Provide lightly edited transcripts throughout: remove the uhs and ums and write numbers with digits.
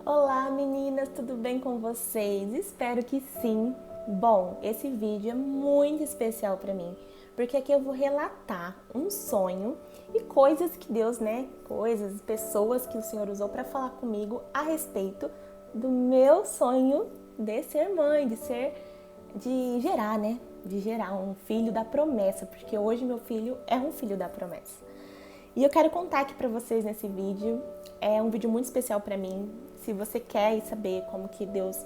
Olá meninas, tudo bem com vocês? Espero que sim. Bom, esse vídeo é muito especial para mim, porque aqui eu vou relatar um sonho e coisas que Deus, coisas, pessoas que o Senhor usou para falar comigo a respeito do meu sonho de ser mãe, de gerar um filho da promessa, porque hoje meu filho é um filho da promessa. E eu quero contar aqui pra vocês nesse vídeo. É um vídeo muito especial pra mim. Se você quer saber como que Deus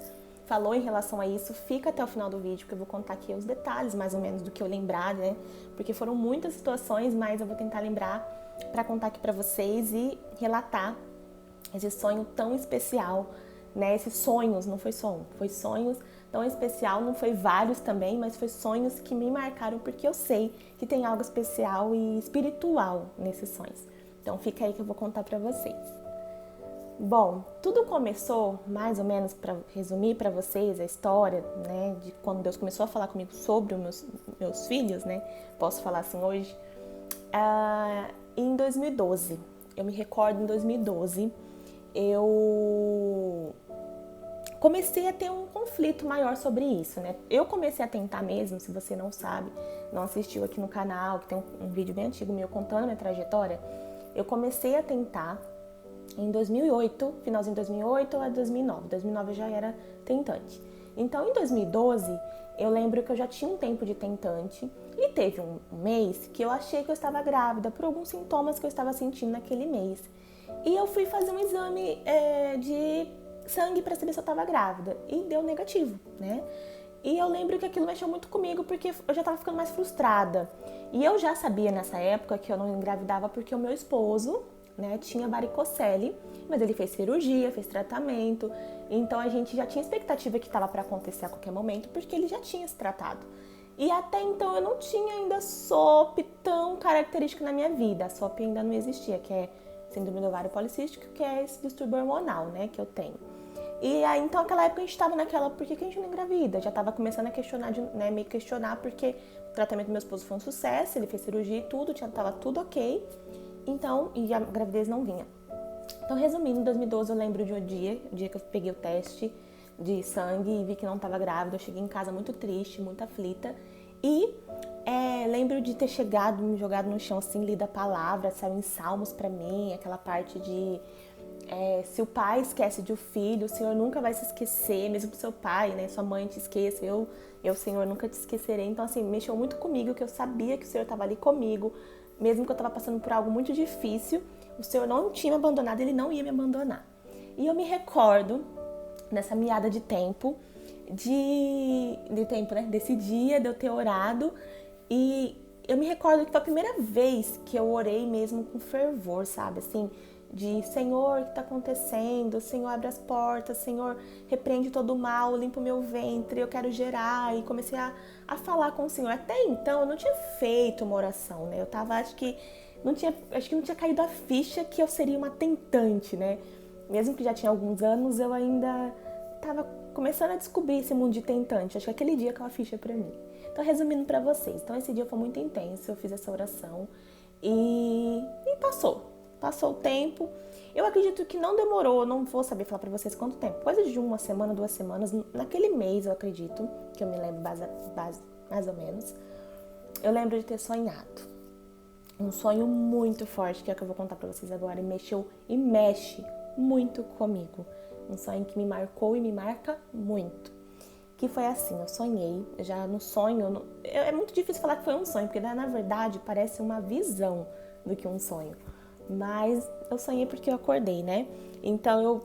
falou em relação a isso, fica até o final do vídeo, que eu vou contar aqui os detalhes mais ou menos do que eu lembrar, né? Porque foram muitas situações, mas eu vou tentar lembrar pra contar aqui pra vocês e relatar esse sonho tão especial, né? Esses sonhos, não foi sonho, foi sonhos tão especial, não foi vários também, mas foi sonhos que me marcaram porque eu sei que tem algo especial e espiritual nesses sonhos. Então fica aí que eu vou contar pra vocês. Bom, tudo começou, mais ou menos, para resumir para vocês a história, né, de quando Deus começou a falar comigo sobre os meus filhos, né, posso falar assim hoje, em 2012. Eu me recordo, em 2012, eu comecei a ter um conflito maior sobre isso, né? Eu comecei a tentar mesmo, se você não sabe, não assistiu aqui no canal, que tem um vídeo bem antigo meu contando a minha trajetória, eu comecei a tentar em 2008, finalzinho de 2008 a 2009. 2009 eu já era tentante. Então, em 2012, eu lembro que eu já tinha um tempo de tentante e teve um mês que eu achei que eu estava grávida por alguns sintomas que eu estava sentindo naquele mês. E eu fui fazer um exame de sangue para saber se eu estava grávida e deu negativo, né? E eu lembro que aquilo mexeu muito comigo porque eu já estava ficando mais frustrada. E eu já sabia nessa época que eu não engravidava porque o meu esposo, né, tinha varicocele, mas ele fez cirurgia, fez tratamento, então a gente já tinha expectativa que estava para acontecer a qualquer momento, porque ele já tinha se tratado. E até então eu não tinha ainda SOP tão característica na minha vida, a SOP ainda não existia, que é síndrome do ovário policístico, que é esse distúrbio hormonal, né, que eu tenho. E aí, então, naquela época a gente tava naquela, por que a gente não engravida? Já tava começando a questionar, meio questionar, porque o tratamento do meu esposo foi um sucesso, ele fez cirurgia e tudo, tava tudo ok. Então, e a gravidez não vinha. Então, resumindo, em 2012 eu lembro de um dia, o dia que eu peguei o teste de sangue e vi que não estava grávida. Eu cheguei em casa muito triste, muito aflita. E lembro de ter chegado, me jogado no chão assim, lido a palavra, saiu em Salmos pra mim, aquela parte de se o pai esquece de um filho, o Senhor nunca vai se esquecer, mesmo que seu pai, né, sua mãe te esqueça, eu, Senhor, nunca te esquecerei. Então, assim, mexeu muito comigo, que eu sabia que o Senhor estava ali comigo, mesmo que eu estava passando por algo muito difícil, o Senhor não tinha me abandonado, Ele não ia me abandonar. E eu me recordo, nessa meada de tempo, né, desse dia, de eu ter orado, e eu me recordo que foi a primeira vez que eu orei mesmo com fervor, sabe, assim, de Senhor, o que está acontecendo? Senhor, abre as portas, Senhor, repreende todo o mal, limpa o meu ventre, eu quero gerar. E comecei a falar com o Senhor. Até então eu não tinha feito uma oração, né? Eu tava, acho que não tinha caído a ficha que eu seria uma tentante, né? Mesmo que já tinha alguns anos, eu ainda tava começando a descobrir esse mundo de tentante. Acho que aquele dia caiu a ficha pra mim. Então, resumindo pra vocês. Então, esse dia foi muito intenso, eu fiz essa oração e passou. Passou o tempo. Eu acredito que não demorou, não vou saber falar pra vocês quanto tempo. Coisa de uma semana, 2 semanas. Naquele mês, eu acredito, que eu me lembro mais ou menos. Eu lembro de ter sonhado. Um sonho muito forte, que é o que eu vou contar pra vocês agora. E mexeu e mexe muito comigo. Um sonho que me marcou e me marca muito. Que foi assim, eu sonhei, já no sonho... É muito difícil falar que foi um sonho, porque na verdade parece uma visão do que um sonho. Mas eu sonhei porque eu acordei, né? Então eu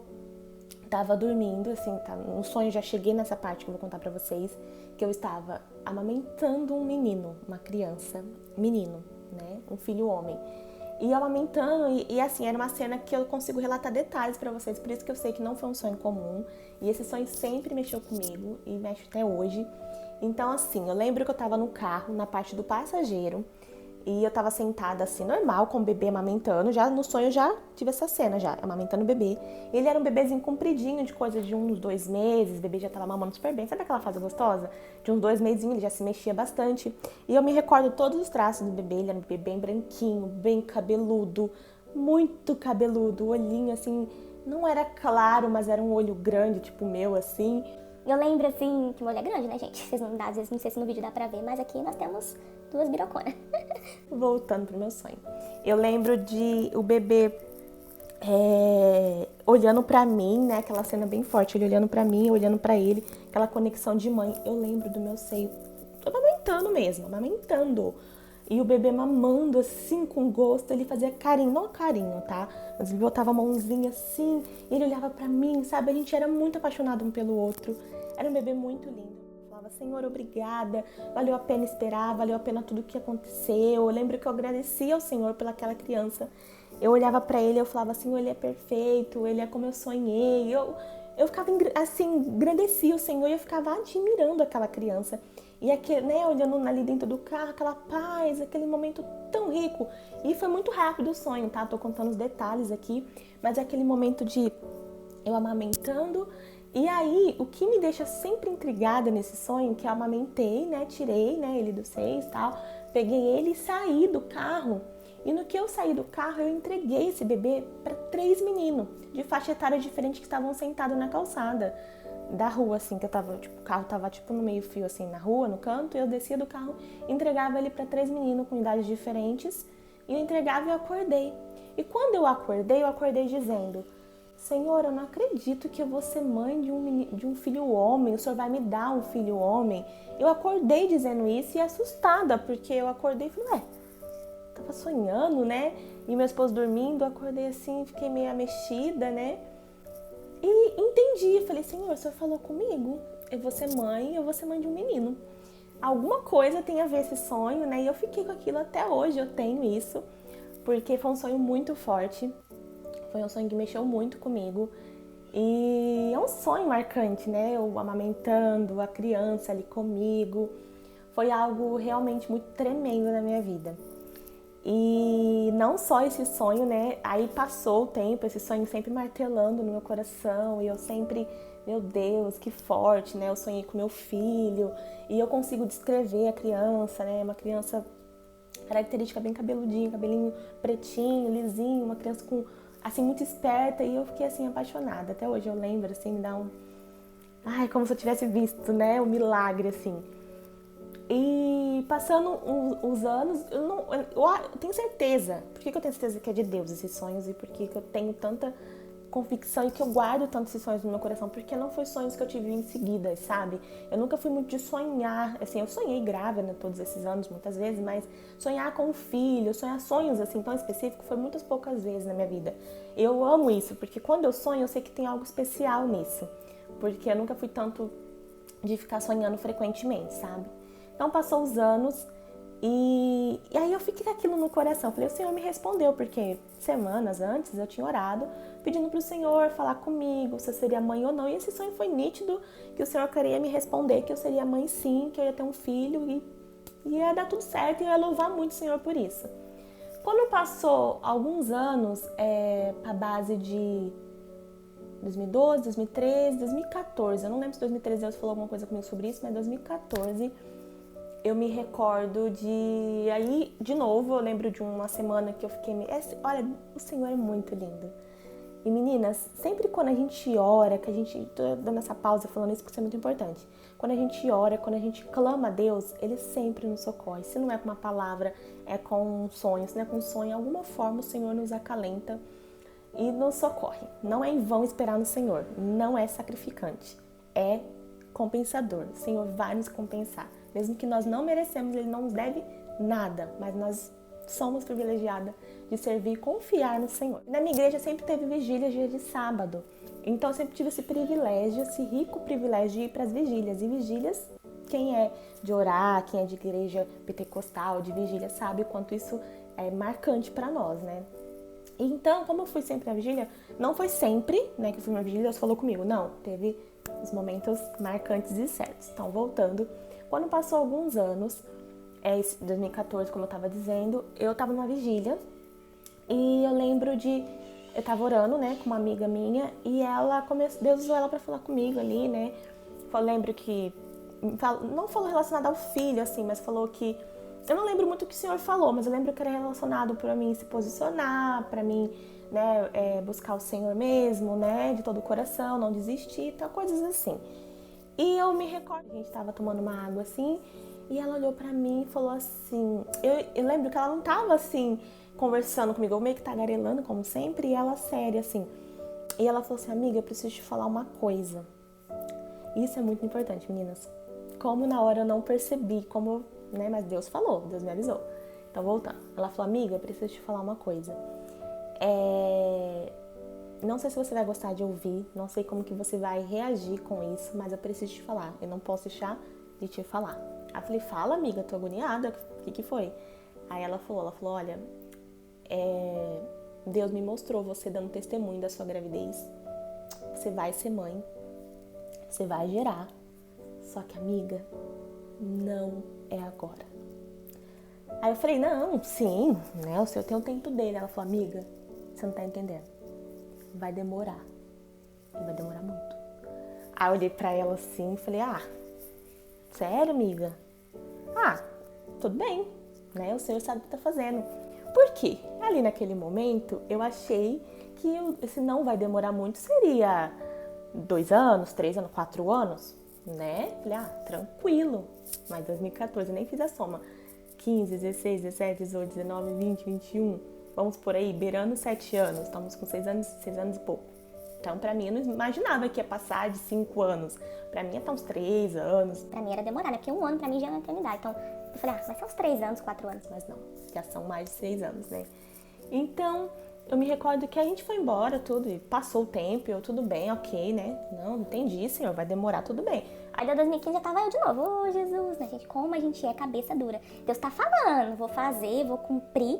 tava dormindo, assim, no sonho já cheguei nessa parte que eu vou contar pra vocês, que eu estava amamentando um menino, uma criança, menino, né? Um filho homem. E eu amamentando, e assim, era uma cena que eu consigo relatar detalhes pra vocês, por isso que eu sei que não foi um sonho comum. E esse sonho sempre mexeu comigo, e mexe até hoje. Então, assim, eu lembro que eu tava no carro, na parte do passageiro, e eu tava sentada assim, normal, com o bebê amamentando. Já no sonho eu já tive essa cena, já, amamentando o bebê. Ele era um bebezinho compridinho, de coisa de uns 2 meses. O bebê já tava mamando super bem. Sabe aquela fase gostosa? De uns 2 mesinhos, ele já se mexia bastante. E eu me recordo todos os traços do bebê. Ele era um bebê bem branquinho, bem cabeludo, muito cabeludo. Olhinho assim, não era claro, mas era um olho grande, tipo o meu, assim. Eu lembro, assim, que o olho é grande, né, gente? Vocês não dá, às vezes, não sei se no vídeo dá pra ver, mas aqui nós temos 2 biroconas. Voltando pro meu sonho. Eu lembro de o bebê olhando pra mim, né? Aquela cena bem forte, ele olhando pra mim, olhando pra ele, aquela conexão de mãe. Eu lembro do meu seio, amamentando mesmo, amamentando. E o bebê mamando assim, com gosto, ele fazia carinho, não carinho, tá? Mas ele botava a mãozinha assim, e ele olhava pra mim, sabe? A gente era muito apaixonado um pelo outro. Era um bebê muito lindo. Eu falava, Senhor, obrigada, valeu a pena esperar, valeu a pena tudo que aconteceu. Eu lembro que eu agradecia ao Senhor pelaquela criança. Eu olhava pra ele e eu falava, Senhor, ele é perfeito, ele é como eu sonhei. Eu ficava assim, agradecia o Senhor e eu ficava admirando aquela criança. E aquele, né, olhando ali dentro do carro, aquela paz, aquele momento tão rico. E foi muito rápido o sonho, tá? Tô contando os detalhes aqui, mas é aquele momento de eu amamentando. E aí, o que me deixa sempre intrigada nesse sonho, que eu amamentei, né, tirei, né, ele do seio e tal, peguei ele e saí do carro. E no que eu saí do carro, eu entreguei esse bebê para 3 meninos de faixa etária diferente que estavam sentados na calçada da rua, assim, que eu tava, tipo, o carro tava, tipo, no meio fio, assim, na rua, no canto, e eu descia do carro, entregava ele para 3 meninos com idades diferentes, e eu entregava e eu acordei. E quando eu acordei dizendo, Senhor, eu não acredito que eu vou ser mãe de um filho homem, o Senhor vai me dar um filho homem. Eu acordei dizendo isso e assustada, porque eu acordei e falei, tava sonhando, né? E meu esposo dormindo, eu acordei assim, fiquei meio mexida, né? E entendi, falei, Senhor, o Senhor falou comigo, eu vou ser mãe de um menino. Alguma coisa tem a ver esse sonho, né? E eu fiquei com aquilo até hoje, eu tenho isso, porque foi um sonho muito forte, foi um sonho que mexeu muito comigo. E é um sonho marcante, né? Eu amamentando a criança ali comigo, foi algo realmente muito tremendo na minha vida. E não só esse sonho, né? Aí passou o tempo, esse sonho sempre martelando no meu coração e eu sempre, meu Deus, que forte, né? Eu sonhei com meu filho e eu consigo descrever a criança, né? Uma criança característica bem cabeludinha, cabelinho pretinho, lisinho, uma criança com, assim, muito esperta e eu fiquei, assim, apaixonada. Até hoje eu lembro, assim, me dá um... Ai, como se eu tivesse visto, né? Um milagre, assim. E passando os anos, eu tenho certeza. Por que eu tenho certeza que é de Deus esses sonhos? E por que eu tenho tanta convicção e que eu guardo tanto esses sonhos no meu coração? Porque não foi sonhos que eu tive em seguida, sabe? Eu nunca fui muito de sonhar. Assim, eu sonhei grávida todos esses anos, muitas vezes, mas sonhar com um filho, sonhar sonhos assim tão específicos foi muitas poucas vezes na minha vida. Eu amo isso, porque quando eu sonho, eu sei que tem algo especial nisso. Porque eu nunca fui tanto de ficar sonhando frequentemente, sabe? Então passou os anos e aí eu fiquei com aquilo no coração. Falei, o Senhor me respondeu, porque semanas antes eu tinha orado pedindo para o Senhor falar comigo se eu seria mãe ou não. E esse sonho foi nítido, que o Senhor queria me responder que eu seria mãe sim, que eu ia ter um filho e ia dar tudo certo e eu ia louvar muito o Senhor por isso. Quando passou alguns anos, para a base de 2012, 2013, 2014, eu não lembro se 2013 Deus falou alguma coisa comigo sobre isso, mas 2014... eu me recordo de... Aí, de novo, eu lembro de uma semana que eu fiquei... Olha, o Senhor é muito lindo. E meninas, sempre quando a gente ora, que a gente... Tô dando essa pausa falando isso porque isso é muito importante. Quando a gente ora, quando a gente clama a Deus, Ele sempre nos socorre. Se não é com uma palavra, é com um sonho. Se não é com um sonho, de alguma forma o Senhor nos acalenta e nos socorre. Não é em vão esperar no Senhor. Não é sacrificante. É compensador. O Senhor vai nos compensar. Mesmo que nós não merecemos, Ele não nos deve nada, mas nós somos privilegiadas de servir e confiar no Senhor. Na minha igreja sempre teve vigília dia de sábado, então eu sempre tive esse privilégio, esse rico privilégio de ir para as vigílias. E vigílias, quem é de orar, quem é de igreja pentecostal, de vigília, sabe o quanto isso é marcante para nós, né? Então, como eu fui sempre na vigília, não foi sempre, né, que eu fui na vigília, Deus falou comigo, não, teve os momentos marcantes e certos. Então, voltando, quando passou alguns anos, 2014, como eu estava dizendo, eu estava numa vigília e eu lembro de... Eu estava orando, né, com uma amiga minha e Deus usou ela para falar comigo ali, né. Eu lembro que... Não falou relacionado ao filho, assim, mas falou que... Eu não lembro muito o que o Senhor falou, mas eu lembro que era relacionado para mim se posicionar, para mim né, buscar o Senhor mesmo, né, de todo o coração, não desistir, tá, coisas assim. E eu me recordo, a gente tava tomando uma água assim, e ela olhou pra mim e falou assim, eu lembro que ela não tava assim, conversando comigo, eu meio que tagarelando, como sempre, e ela séria assim. E ela falou assim, amiga, eu preciso te falar uma coisa. Isso é muito importante, meninas. Como na hora eu não percebi, como, né, mas Deus falou, Deus me avisou. Então, voltando. Ela falou, amiga, eu preciso te falar uma coisa. Não sei se você vai gostar de ouvir, não sei como que você vai reagir com isso, mas eu preciso te falar. Eu não posso deixar de te falar. Aí eu falei, fala, amiga, tô agoniada, o que foi? Aí ela falou, olha, Deus me mostrou você dando testemunho da sua gravidez. Você vai ser mãe, você vai gerar. Só que, amiga, não é agora. Aí eu falei, não, sim, né, o Senhor tem o tempo dele. Ela falou, amiga, você não tá entendendo. Vai demorar. E vai demorar muito. Aí eu olhei pra ela assim e falei, sério, amiga? Tudo bem, né, o Senhor sabe o que tá fazendo. Por quê? Ali naquele momento, eu achei que se não vai demorar muito, seria 2 anos, 3 anos, 4 anos, né? Falei, tranquilo. Mas 2014, eu nem fiz a soma. 15, 16, 17, 18, 19, 20, 21, vamos por aí, beirando 7 anos. Estamos com 6 anos e pouco. Então, pra mim, eu não imaginava que ia passar de 5 anos. Pra mim, ia estar uns 3 anos. Pra mim era demorar, né? Porque 1 ano pra mim já é uma eternidade. Então, eu falei, vai ser uns 3 anos, 4 anos. Mas não, já são mais de 6 anos, né? Então, eu me recordo que a gente foi embora, tudo, e passou o tempo, eu, tudo bem, ok, né? Não, entendi, Senhor, vai demorar, tudo bem. Aí, deu 2015, já tava eu de novo. Ô, Jesus, né, gente? Como a gente é cabeça dura. Deus tá falando, vou fazer, vou cumprir.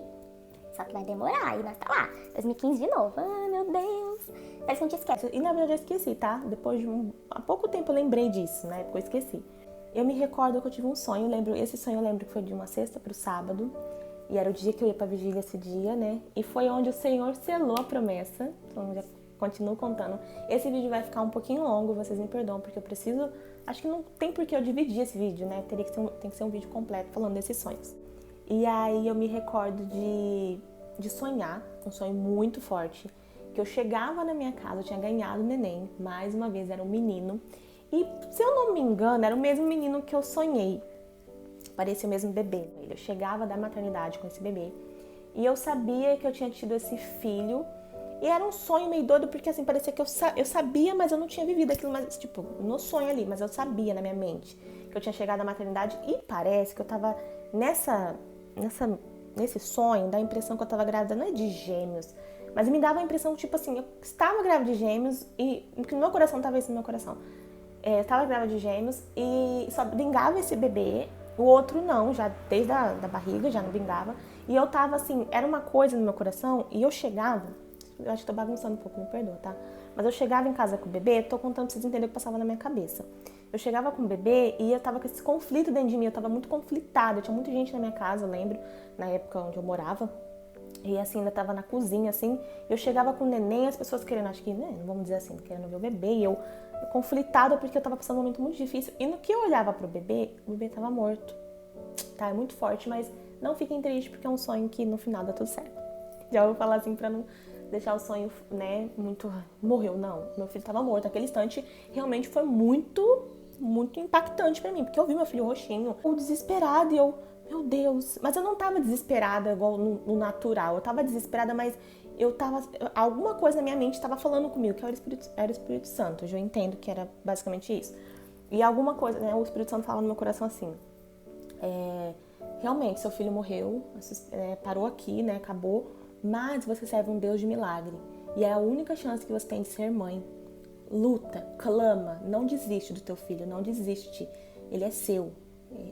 Só que vai demorar, e nós tá lá. 2015 de novo. Meu Deus. Parece que a gente esquece. E na verdade eu esqueci, tá? Depois de há pouco tempo eu lembrei disso, né? Depois eu esqueci. Eu me recordo que eu tive um sonho, esse sonho eu lembro que foi de uma sexta pro sábado. E era o dia que eu ia pra vigília esse dia, né? E foi onde o Senhor selou a promessa. Então já continuo contando. Esse vídeo vai ficar um pouquinho longo, vocês me perdoam, porque eu preciso... Acho que não tem por que eu dividir esse vídeo, né? Tem que ser um vídeo completo falando desses sonhos. E aí eu me recordo de sonhar, um sonho muito forte, que eu chegava na minha casa, eu tinha ganhado o neném, mais uma vez era um menino, e se eu não me engano, era o mesmo menino que eu sonhei, parecia o mesmo bebê. Eu chegava da maternidade com esse bebê, e eu sabia que eu tinha tido esse filho, e era um sonho meio doido, porque assim, parecia que eu sabia, mas eu não tinha vivido aquilo, mas tipo, no sonho ali, mas eu sabia na minha mente que eu tinha chegado da maternidade, e parece que eu tava nesse sonho, dá a impressão que eu tava grávida, não é de gêmeos, mas me dava a impressão, tipo assim, eu estava grávida de gêmeos e no meu coração tava isso no meu coração. Eu estava grávida de gêmeos e só vingava esse bebê, o outro não, já desde a da barriga já não vingava. E eu tava assim, era uma coisa no meu coração e eu chegava, eu acho que tô bagunçando um pouco, me perdoa, tá? Mas eu chegava em casa com o bebê, tô contando pra vocês entenderem o que passava na minha cabeça. Eu chegava com o bebê e eu tava com esse conflito dentro de mim, eu tava muito conflitada, tinha muita gente na minha casa, eu lembro, na época onde eu morava. E assim, ainda tava na cozinha, assim, eu chegava com o neném, as pessoas querendo, acho que, né, vamos dizer assim, querendo ver o bebê, e eu conflitada porque eu tava passando um momento muito difícil. E no que eu olhava pro bebê, o bebê tava morto. Tá, é muito forte, mas não fiquem tristes porque é um sonho que no final dá tudo certo. Já vou falar assim pra não deixar o sonho, né, muito... Morreu, não. Meu filho tava morto. Aquele instante realmente foi muito impactante pra mim, porque eu vi meu filho roxinho, ou desesperado, e eu... Meu Deus, mas eu não tava desesperada igual no natural, eu tava desesperada, mas alguma coisa na minha mente tava falando comigo, que era o Espírito Santo, eu entendo que era basicamente isso. E alguma coisa, né, o Espírito Santo falava no meu coração assim, realmente, seu filho morreu, parou aqui, né, acabou, mas você serve um Deus de milagre, e é a única chance que você tem de ser mãe. Luta, clama, não desiste do teu filho, não desiste, ele é seu.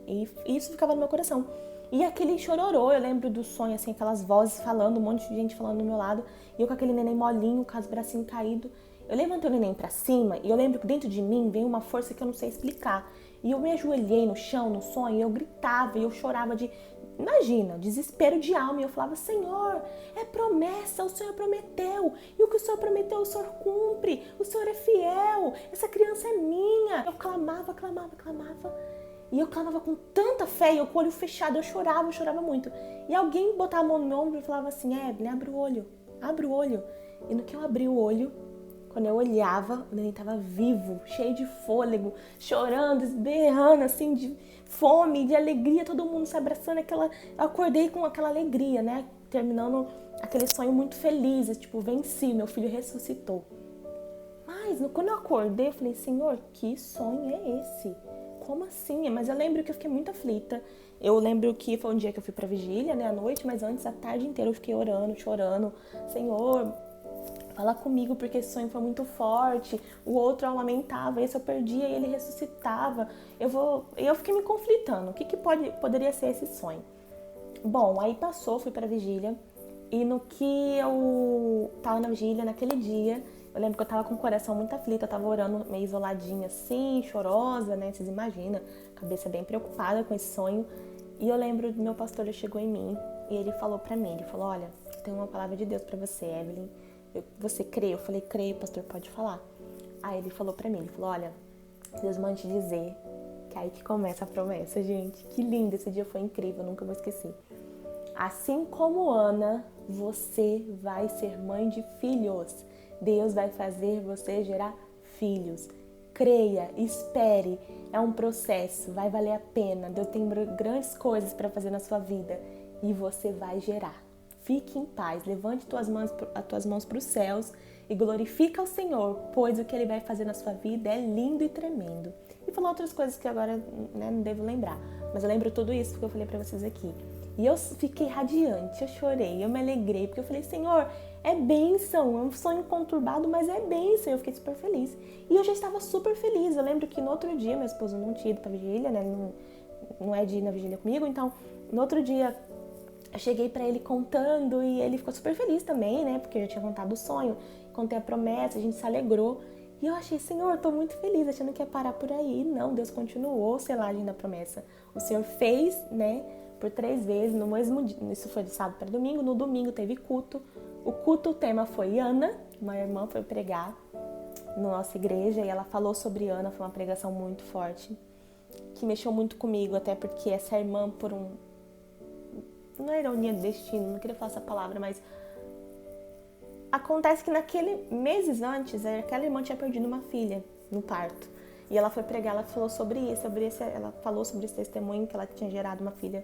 E isso ficava no meu coração. E aquele chororô, eu lembro do sonho, assim, aquelas vozes falando, um monte de gente falando do meu lado, e eu com aquele neném molinho, com os bracinhos caídos. Eu levantei o neném pra cima, e eu lembro que dentro de mim veio uma força que eu não sei explicar. E eu me ajoelhei no chão, no sonho, e eu gritava, e eu chorava imagina, desespero de alma. E eu falava, Senhor, é promessa, o Senhor prometeu. E o que o Senhor prometeu, o Senhor cumpre. O Senhor é fiel, essa criança é minha. Eu clamava. E eu clamava com tanta fé, e eu com o olho fechado, eu chorava muito. E alguém botava a mão no meu ombro e falava assim, Evelyn, abre o olho. abre o olho. E no que eu abri o olho, quando eu olhava, o neném tava vivo, cheio de fôlego, chorando, berrando, assim, de fome, de alegria, todo mundo se abraçando, eu acordei com aquela alegria, né? Terminando aquele sonho muito feliz, tipo, venci, meu filho ressuscitou. Mas quando eu acordei, eu falei, Senhor, que sonho é esse? Como assim? Mas eu lembro que eu fiquei muito aflita. Eu lembro que foi um dia que eu fui pra vigília, né, à noite, mas antes, a tarde inteira, eu fiquei orando, chorando. Senhor, fala comigo, porque esse sonho foi muito forte. O outro amamentava, esse eu perdia e ele ressuscitava. Eu fiquei me conflitando. O que poderia ser esse sonho? Bom, aí passou, fui pra vigília. E no que eu tava na vigília, naquele dia, eu lembro que eu tava com o coração muito aflito, eu tava orando meio isoladinha assim, chorosa, né? Vocês imaginam, cabeça bem preocupada com esse sonho. E eu lembro do meu pastor, ele chegou em mim e ele falou pra mim, ele falou, olha, tem uma palavra de Deus pra você, Evelyn. Você crê? Eu falei, creio, pastor, pode falar. Aí ele falou pra mim, ele falou, olha, Deus manda te dizer que é aí que começa a promessa, gente. Que lindo, esse dia foi incrível, nunca vou esquecer. Assim como Ana, você vai ser mãe de filhos. Deus vai fazer você gerar filhos. Creia, espere, é um processo, vai valer a pena. Deus tem grandes coisas para fazer na sua vida e você vai gerar. Fique em paz, levante as tuas mãos para os céus e glorifica ao Senhor, pois o que Ele vai fazer na sua vida é lindo e tremendo. E falou outras coisas que agora, né, não devo lembrar, mas eu lembro tudo isso que eu falei para vocês aqui. E eu fiquei radiante, eu chorei, eu me alegrei, porque eu falei, Senhor, é bênção, é um sonho conturbado, mas é bênção. Eu fiquei super feliz. E eu já estava super feliz. Eu lembro que no outro dia, meu esposo não tinha ido pra vigília, né? Não é de ir na vigília comigo, então no outro dia eu cheguei pra ele contando e ele ficou super feliz também, né? Porque eu já tinha contado o sonho, contei a promessa, a gente se alegrou. E eu achei, Senhor, tô muito feliz, achando que ia parar por aí. Não, Deus continuou selagem da promessa. O Senhor fez, né? Por 3 vezes, no mesmo dia, isso foi de sábado para domingo, no domingo teve culto. O culto, o tema foi Ana, uma irmã foi pregar na nossa igreja e ela falou sobre Ana, foi uma pregação muito forte, que mexeu muito comigo, até porque essa irmã, não é ironia do destino, não queria falar essa palavra, mas acontece que meses antes, aquela irmã tinha perdido uma filha no parto. E ela foi pregar, ela falou sobre isso, ela falou sobre esse testemunho que ela tinha gerado uma filha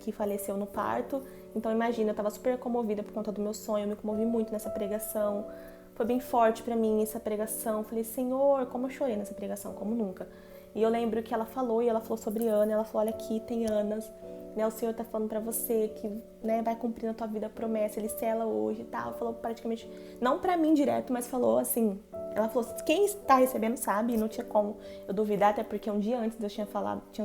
que faleceu no parto. Então imagina, eu tava super comovida por conta do meu sonho, eu me comovi muito nessa pregação. Foi bem forte pra mim essa pregação. Falei, Senhor, como eu chorei nessa pregação, como nunca. E eu lembro que ela falou sobre Ana, ela falou, olha aqui, tem Anas, né? O Senhor tá falando pra você que, né, vai cumprir na tua vida a promessa, Ele sela hoje e tal. Falou praticamente, não pra mim direto, mas falou assim, ela falou, quem está recebendo sabe, e não tinha como eu duvidar, até porque um dia antes Deus tinha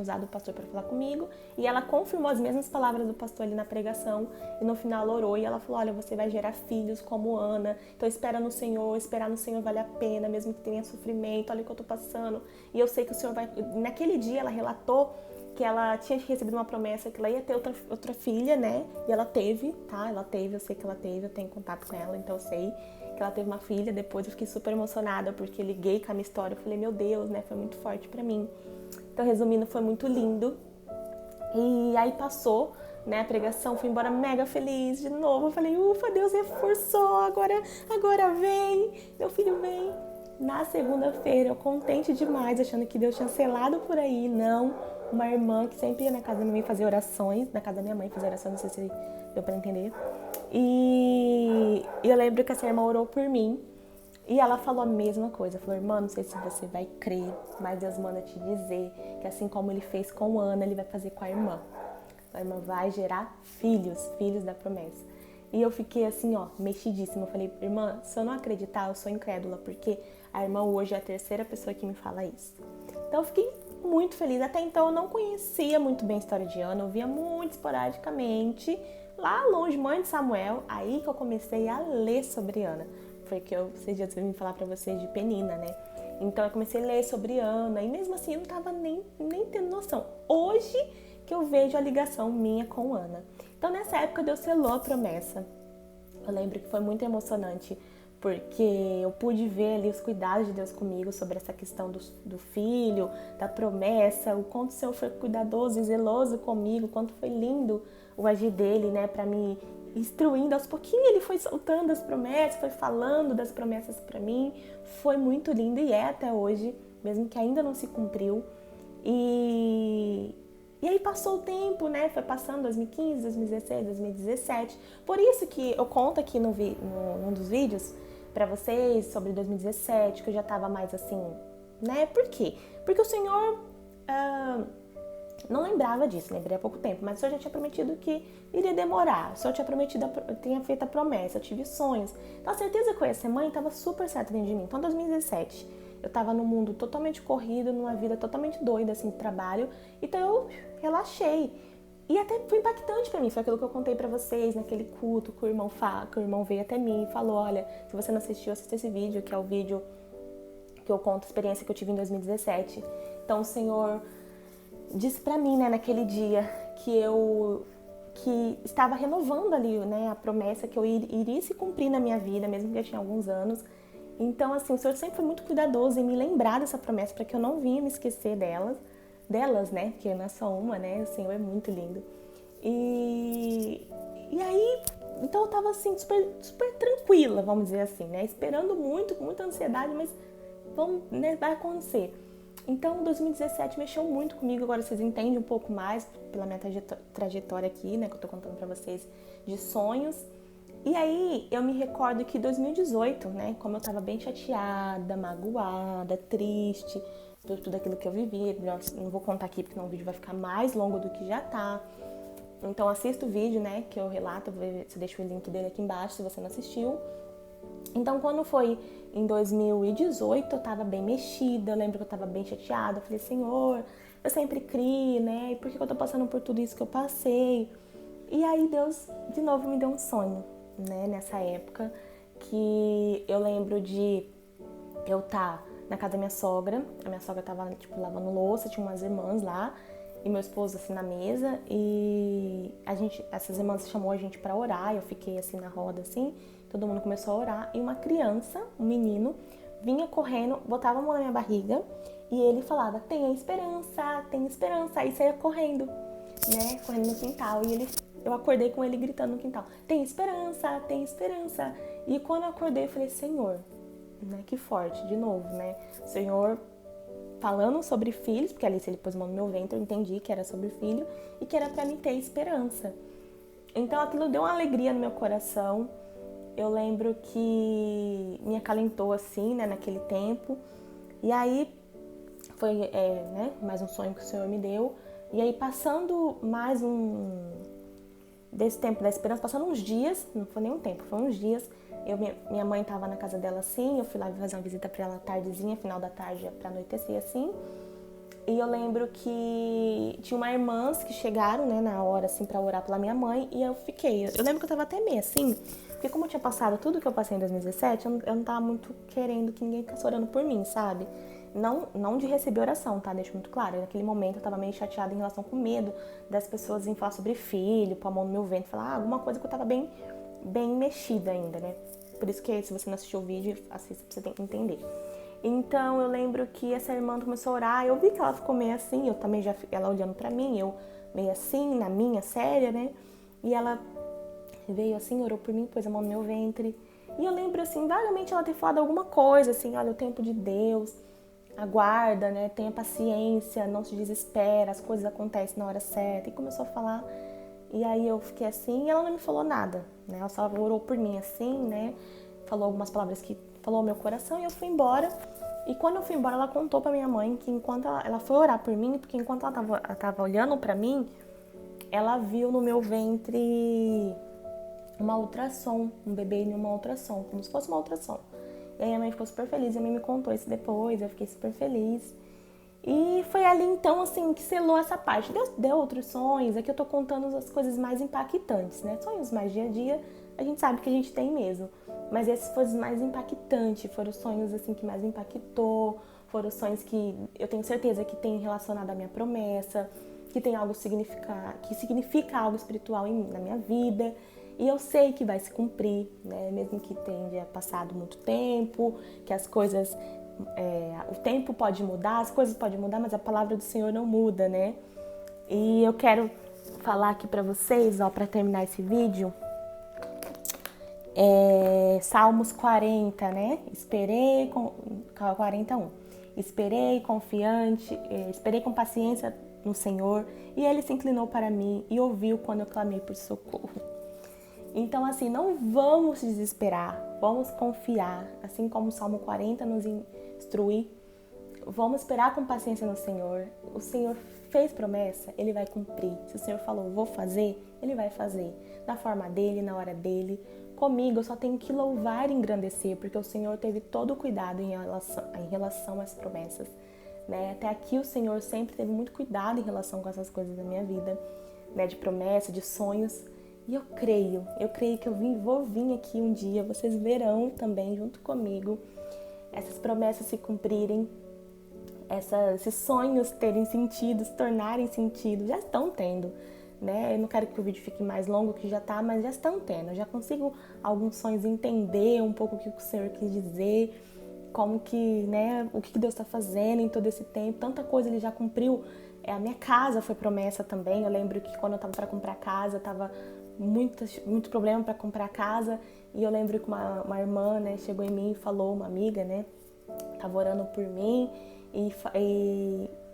usado o pastor para falar comigo, e ela confirmou as mesmas palavras do pastor ali na pregação, e no final ela orou, e ela falou, olha, você vai gerar filhos como Ana, então espera no Senhor, esperar no Senhor vale a pena, mesmo que tenha sofrimento, olha o que eu tô passando, e eu sei que o Senhor vai... Naquele dia ela relatou que ela tinha recebido uma promessa que ela ia ter outra filha, né, e ela teve, tá, eu sei que ela teve, eu tenho contato com ela, então eu sei que ela teve uma filha. Depois eu fiquei super emocionada porque liguei com a minha história, eu falei, meu Deus, né, foi muito forte pra mim. Então, resumindo, foi muito lindo. E aí passou, né, a pregação, fui embora mega feliz de novo. Eu falei, ufa, Deus reforçou, agora vem, meu filho vem. Na segunda-feira, eu contente demais, achando que Deus tinha selado por aí. Não, uma irmã que sempre ia na casa da minha mãe fazer orações, na casa da minha mãe fazer orações, não sei se deu pra entender. E eu lembro que essa irmã orou por mim e ela falou a mesma coisa. Falou, irmã, não sei se você vai crer, mas Deus manda te dizer que assim como Ele fez com Ana, Ele vai fazer com a irmã. A irmã vai gerar filhos da promessa. E eu fiquei assim, ó, mexidíssima. Eu falei, irmã, se eu não acreditar, eu sou incrédula, porque a irmã hoje é a terceira pessoa que me fala isso. Então eu fiquei muito feliz. Até então eu não conhecia muito bem a história de Ana, eu via muito esporadicamente, lá longe, mãe de Samuel, aí que eu comecei a ler sobre Ana. Foi que esses dias eu vim falar pra vocês de Penina, né? Então eu comecei a ler sobre Ana e mesmo assim eu não tava nem tendo noção. Hoje que eu vejo a ligação minha com Ana. Então nessa época Deus selou a promessa. Eu lembro que foi muito emocionante, porque eu pude ver ali os cuidados de Deus comigo sobre essa questão do filho, da promessa, o quanto o Senhor foi cuidadoso e zeloso comigo, o quanto foi lindo o agir dele, né, pra me instruindo, aos pouquinhos ele foi soltando as promessas, foi falando das promessas para mim. Foi muito lindo e é até hoje, mesmo que ainda não se cumpriu. E aí passou o tempo, né? Foi passando 2015, 2016, 2017. Por isso que eu conto aqui num dos vídeos pra vocês sobre 2017, que eu já tava mais assim, né? Por quê? Porque o Senhor não lembrava disso, lembrei há pouco tempo, mas o Senhor já tinha prometido que iria demorar. O Senhor tinha feito a promessa, eu tive sonhos. Então a certeza que eu ia ser mãe estava super certa dentro de mim. Então 2017, eu tava num mundo totalmente corrido, numa vida totalmente doida, assim, de trabalho. Então eu relaxei. E até foi impactante pra mim, foi aquilo que eu contei pra vocês naquele culto que o irmão veio até mim e falou, olha, se você não assistiu, assista esse vídeo, que é o vídeo que eu conto a experiência que eu tive em 2017. Então o Senhor disse pra mim, né, naquele dia, que estava renovando ali, né, a promessa que eu iria se cumprir na minha vida, mesmo que eu tinha alguns anos. Então, assim, o Senhor sempre foi muito cuidadoso em me lembrar dessa promessa para que eu não vinha me esquecer delas, né, porque não é só uma, né, o Senhor é muito lindo. E aí, então eu tava assim, super tranquila, vamos dizer assim, né, esperando muito, com muita ansiedade, mas né, vai acontecer. Então, 2017 mexeu muito comigo, agora vocês entendem um pouco mais pela minha trajetória aqui, né, que eu tô contando pra vocês, de sonhos. E aí, eu me recordo que 2018, né, como eu tava bem chateada, magoada, triste, por tudo aquilo que eu vivi, não vou contar aqui porque senão o vídeo vai ficar mais longo do que já tá. Então, assista o vídeo, né, que eu relato, eu deixo o link dele aqui embaixo se você não assistiu. Então, quando foi em 2018, eu tava bem mexida, eu lembro que eu tava bem chateada. Eu falei, Senhor, eu sempre criei, né? E por que eu tô passando por tudo isso que eu passei? E aí Deus, de novo, me deu um sonho, né? Nessa época, que eu lembro de eu estar na casa da minha sogra. A minha sogra tava, tipo, lavando louça, tinha umas irmãs lá. E meu esposo, assim, na mesa. E essas irmãs chamou a gente pra orar. Eu fiquei, assim, na roda, assim. Todo mundo começou a orar e uma criança, um menino, vinha correndo, botava a mão na minha barriga e ele falava, tenha esperança, tenha esperança. Aí saía correndo, né, correndo no quintal. E eu acordei com ele gritando no quintal, tem esperança, tem esperança. E quando eu acordei, eu falei, Senhor, né, que forte, de novo, né, Senhor falando sobre filhos, porque ali se ele pôs a mão no meu ventre, eu entendi que era sobre filho e que era pra mim ter esperança. Então aquilo deu uma alegria no meu coração. Eu lembro que me acalentou assim, né, naquele tempo. E aí foi né, mais um sonho que o Senhor me deu. E aí passando mais desse tempo da esperança, passando uns dias, não foi nem um tempo, foi uns dias. Minha mãe estava na casa dela assim, eu fui lá fazer uma visita para ela tardezinha, final da tarde para anoitecer assim. E eu lembro que tinha umas irmãs que chegaram, né, na hora, assim, pra orar pela minha mãe. E eu lembro que eu tava até meio assim, porque como eu tinha passado tudo que eu passei em 2017, eu não tava muito querendo que ninguém ficasse orando por mim, sabe? Não de receber oração, tá? Deixo muito claro. Naquele momento eu tava meio chateada em relação com medo das pessoas virem falar sobre filho, pôr a mão no meu ventre, falar alguma coisa que eu tava bem mexida ainda, né? Por isso que se você não assistiu o vídeo, assista pra você entender. Então eu lembro que essa irmã começou a orar, eu vi que ela ficou meio assim, eu também ela olhando pra mim, eu meio assim, na minha séria, né? E ela veio assim, orou por mim, pôs a mão no meu ventre. E eu lembro assim, vagamente ela ter falado alguma coisa, assim, olha, o tempo de Deus, aguarda, né? Tenha paciência, não se desespera, as coisas acontecem na hora certa. E começou a falar, e aí eu fiquei assim, e ela não me falou nada, né? Ela só orou por mim assim, né? Falou algumas palavras que falou ao meu coração e eu fui embora. E quando eu fui embora, ela contou pra minha mãe que enquanto ela foi orar por mim, porque enquanto ela tava olhando pra mim, ela viu no meu ventre uma ultrassom, um bebê em uma ultrassom, como se fosse uma ultrassom. E aí a mãe ficou super feliz, e a mãe me contou isso depois, eu fiquei super feliz. E foi ali então, assim, que selou essa parte. Deus deu outros sonhos, aqui eu tô contando as coisas mais impactantes, né? Sonhos mais dia a dia, a gente sabe que a gente tem mesmo. Mas esses foram os mais impactantes, foram os sonhos, assim, que mais impactou, foram os sonhos que eu tenho certeza que tem relacionado à minha promessa, que tem algo que significa algo espiritual na minha vida. E eu sei que vai se cumprir, né? Mesmo que tenha passado muito tempo, que as coisas... o tempo pode mudar, as coisas podem mudar, mas a palavra do Senhor não muda, né? E eu quero falar aqui pra vocês, ó, pra terminar esse vídeo, Salmos 40, né? 41. Esperei confiante, esperei com paciência no Senhor, e Ele se inclinou para mim e ouviu quando eu clamei por socorro. Então, assim, não vamos desesperar, vamos confiar, assim como o Salmo 40 nos instrui. Vamos esperar com paciência no Senhor. O Senhor fez promessa, Ele vai cumprir. Se o Senhor falou, vou fazer, Ele vai fazer. Da forma dEle, na hora dEle. Comigo, eu só tenho que louvar e engrandecer, porque o Senhor teve todo o cuidado em relação às promessas. Né? Até aqui o Senhor sempre teve muito cuidado em relação com essas coisas da minha vida, né? De promessa, de sonhos. E eu creio que vou vir aqui um dia, vocês verão também junto comigo essas promessas se cumprirem, esses sonhos terem sentido, se tornarem sentido, já estão tendo, né? Eu não quero que o vídeo fique mais longo que já tá, mas já estão tendo. Eu já consigo alguns sonhos entender um pouco o que o Senhor quis dizer, como que, né, o que Deus está fazendo em todo esse tempo. Tanta coisa Ele já cumpriu. A minha casa foi promessa também. Eu lembro que quando eu tava para comprar casa, tava muito problema para comprar casa, e eu lembro que uma irmã, né, chegou em mim e falou, uma amiga, né, tava orando por mim, e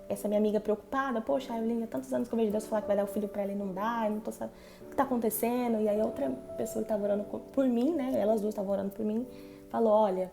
essa minha amiga preocupada, poxa, Evelyn, há tantos anos que eu vejo Deus falar que vai dar o filho para ela e não dá, eu não tô sabendo o que tá acontecendo. E aí outra pessoa que tava orando por mim, né, elas duas estavam orando por mim, falou, olha,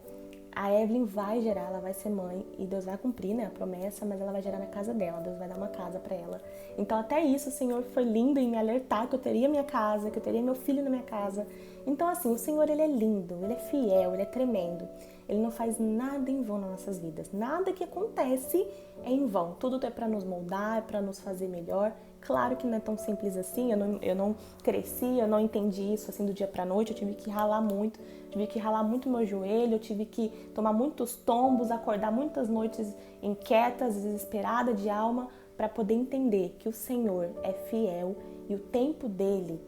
a Evelyn vai gerar, ela vai ser mãe, e Deus vai cumprir, né, a promessa, mas ela vai gerar na casa dela, Deus vai dar uma casa para ela. Então até isso o Senhor foi lindo em me alertar que eu teria minha casa, que eu teria meu filho na minha casa. Então assim, o Senhor, Ele é lindo, Ele é fiel, Ele é tremendo. Ele não faz nada em vão nas nossas vidas. Nada que acontece é em vão. Tudo é para nos moldar, é para nos fazer melhor. Claro que não é tão simples assim. Eu não cresci, eu não entendi isso assim do dia para noite. Eu tive que ralar muito. Tive que ralar muito meu joelho. Eu tive que tomar muitos tombos, acordar muitas noites inquietas, desesperada de alma, para poder entender que o Senhor é fiel e o tempo dele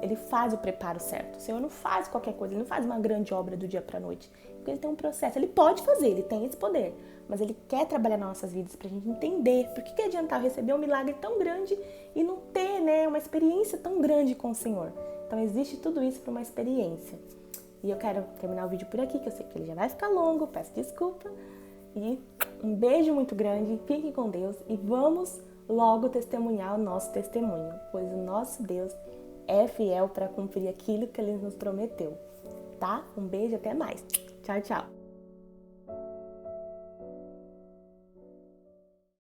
Ele faz o preparo certo. O Senhor não faz qualquer coisa, Ele não faz uma grande obra do dia para a noite. Porque Ele tem um processo. Ele pode fazer, Ele tem esse poder. Mas Ele quer trabalhar nas nossas vidas pra gente entender. Por que adiantar eu receber um milagre tão grande e não ter, né, uma experiência tão grande com o Senhor? Então existe tudo isso para uma experiência. E eu quero terminar o vídeo por aqui, que eu sei que ele já vai ficar longo, peço desculpa. E um beijo muito grande, fique com Deus e vamos logo testemunhar o nosso testemunho, pois o nosso Deus é fiel para cumprir aquilo que Ele nos prometeu, tá? Um beijo, até mais. Tchau, tchau.